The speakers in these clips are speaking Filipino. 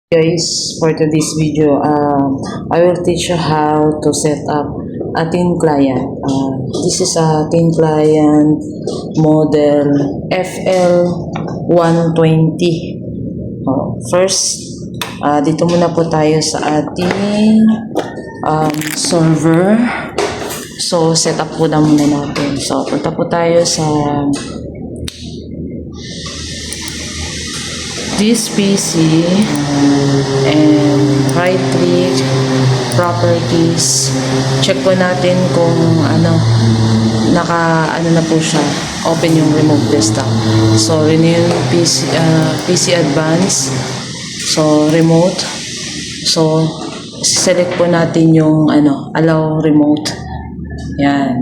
Guys, for today's video, I will teach you how to set up a thin client. This is a thin client model FL120. First, dito muna po tayo sa ating server. So, set up po na muna natin. So, punta po tayo sa this PC and right click, properties, check po natin kung na po siya, open yung remote desktop. So yun yung PC advanced, so remote, so select po natin yung allow remote, yan,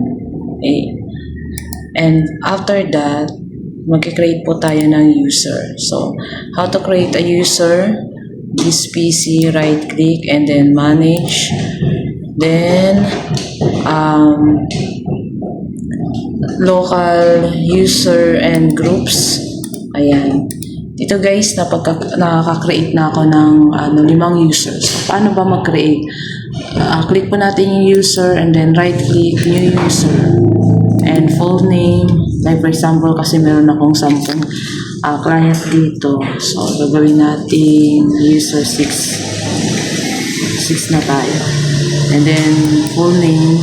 and after that mag-create po tayo ng user. So, how to create a user? This PC, right click, and then manage. Then, local user and groups. Ayan. Dito guys, nakaka-create na ako ng 5 users. So, paano ba mag-create? Click po natin yung user and then right click, new user. And full name, like for example, kasi meron akong 10 client dito. So, gagawin natin user 6 na tayo. And then, full name,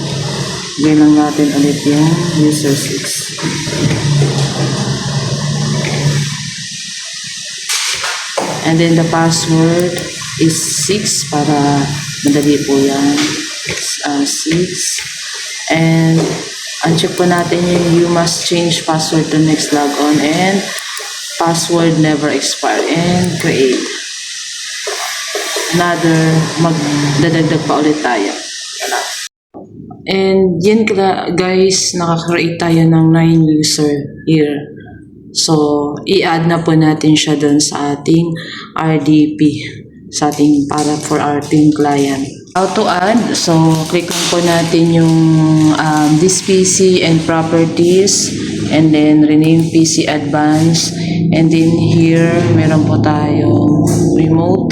gawin lang natin ulit yung user 6. And then, the password is 6 para madali po yan. 6. And uncheck po natin yung you must change password to next logon and password never expire and create. Another, magdadagdag pa ulit tayo. And yan guys, nakakreate tayo ng 9 user here. So, i-add na po natin siya dun sa ating RDP, sa ating for our team client. How to add? So, click lang po natin yung this PC and properties and then rename PC advanced and then here meron po tayo remote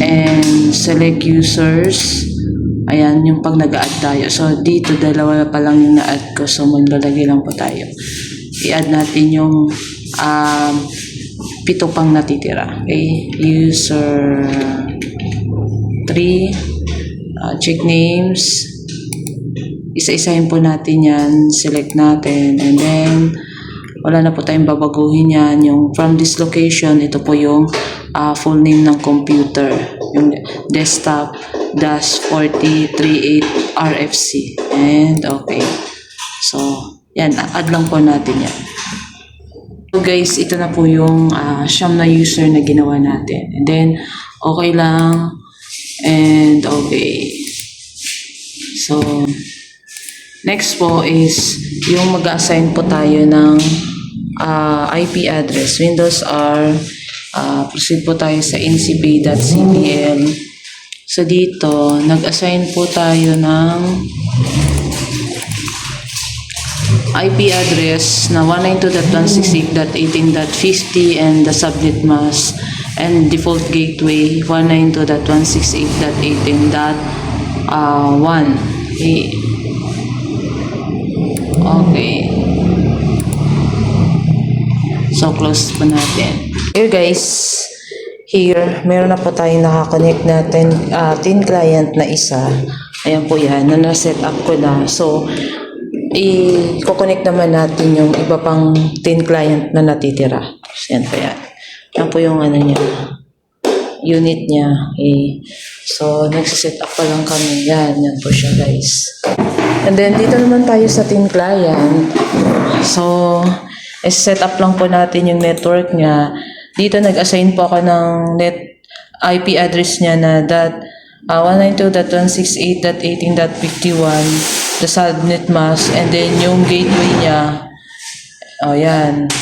and select users. Ayan yung pag nag-add tayo. So, dito dalawa pa lang yung na-add ko. So, maglalagay lang po tayo. I-add natin yung 7 pang natitira. Okay? User 3. Check names, isa-isahin po natin yan, select natin, and then wala na po tayong babaguhin yan. Yung from this location, ito po yung full name ng computer, yung desktop -4038 RFC, and okay. So yan, add lang po natin yan. So guys, ito na po yung siyam na user na ginawa natin, and then okay lang. And okay. So, next po is yung mag-assign po tayo ng IP address. Windows R, proceed po tayo sa ncp.cpl. So, dito, nag-assign po tayo ng IP address na 192.168.18.50 and the subnet mask and default gateway 192.168.18.1. Okay. So, close po natin. Here guys, here, meron na po tayong nakakonect natin thin client na isa. Ayan po yan, na na-set up ko na. So, i-connect naman natin yung iba pang thin client na natitira. Yan po yan. Yan po yung niya, unit niya. Okay. So, nagsiset up pa lang kami. Yan po siya guys. And then, dito naman tayo sa thin client. So, set up lang po natin yung network niya. Dito, nag-assign po ako ng IP address niya na 192.168.18.51, the subnet mask, and then yung gateway niya, yan.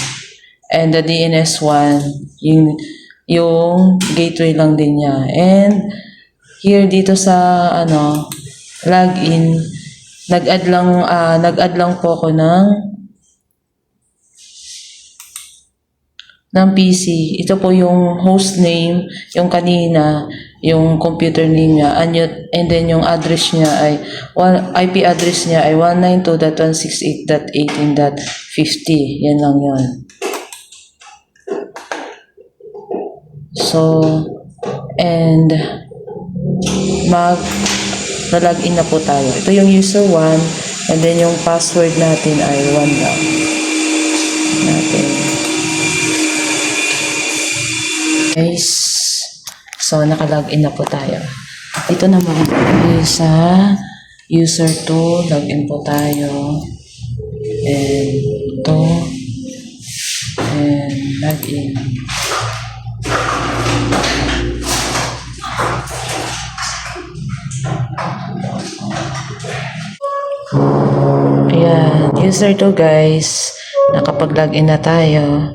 And the DNS1, yung gateway lang din niya. And here dito sa login, nag-add lang po ako ng ng PC. Ito po yung host name, yung kanina, yung computer name niya, and then yung address niya ay, IP address niya ay 192.168.18.50. Yan lang yun. So, and login na po tayo. Ito yung user 1, and then yung password natin ay 1 lang. Natin. Guys, so nakalogin na po tayo. Ito naman ay sa user 2, login po tayo. And ito, and login. Ayan, user 2 guys, nakapag-login na tayo.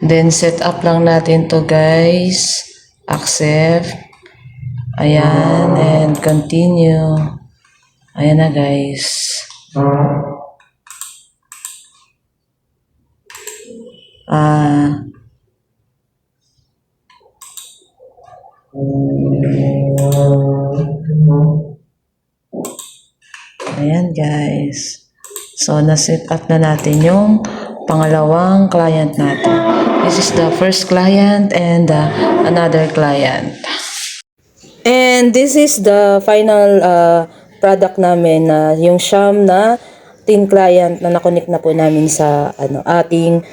Then set up lang natin to guys. Accept. Ayan, and continue. Ayan na guys. Ayan guys. So, na-set up na natin yung pangalawang client natin. This is the first client and another client. And this is the final product namin na yung Sham na tin client na nakonect na po namin sa ating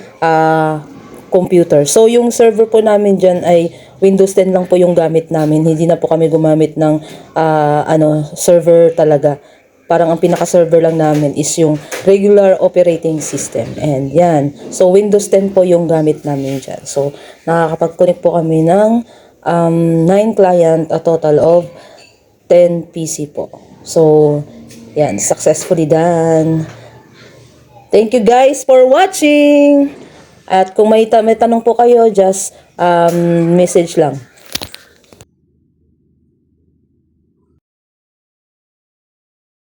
computer. So yung server po namin dyan ay Windows 10 lang po yung gamit namin. Hindi na po kami gumamit ng server talaga. Parang ang pinaka-server lang namin is yung regular operating system. And yan. So Windows 10 po yung gamit namin dyan. So nakakapag-connect po kami ng 9 client, a total of 10 PC po. So yan, successfully done. Thank you guys for watching. At kung may tanong po kayo, just message lang.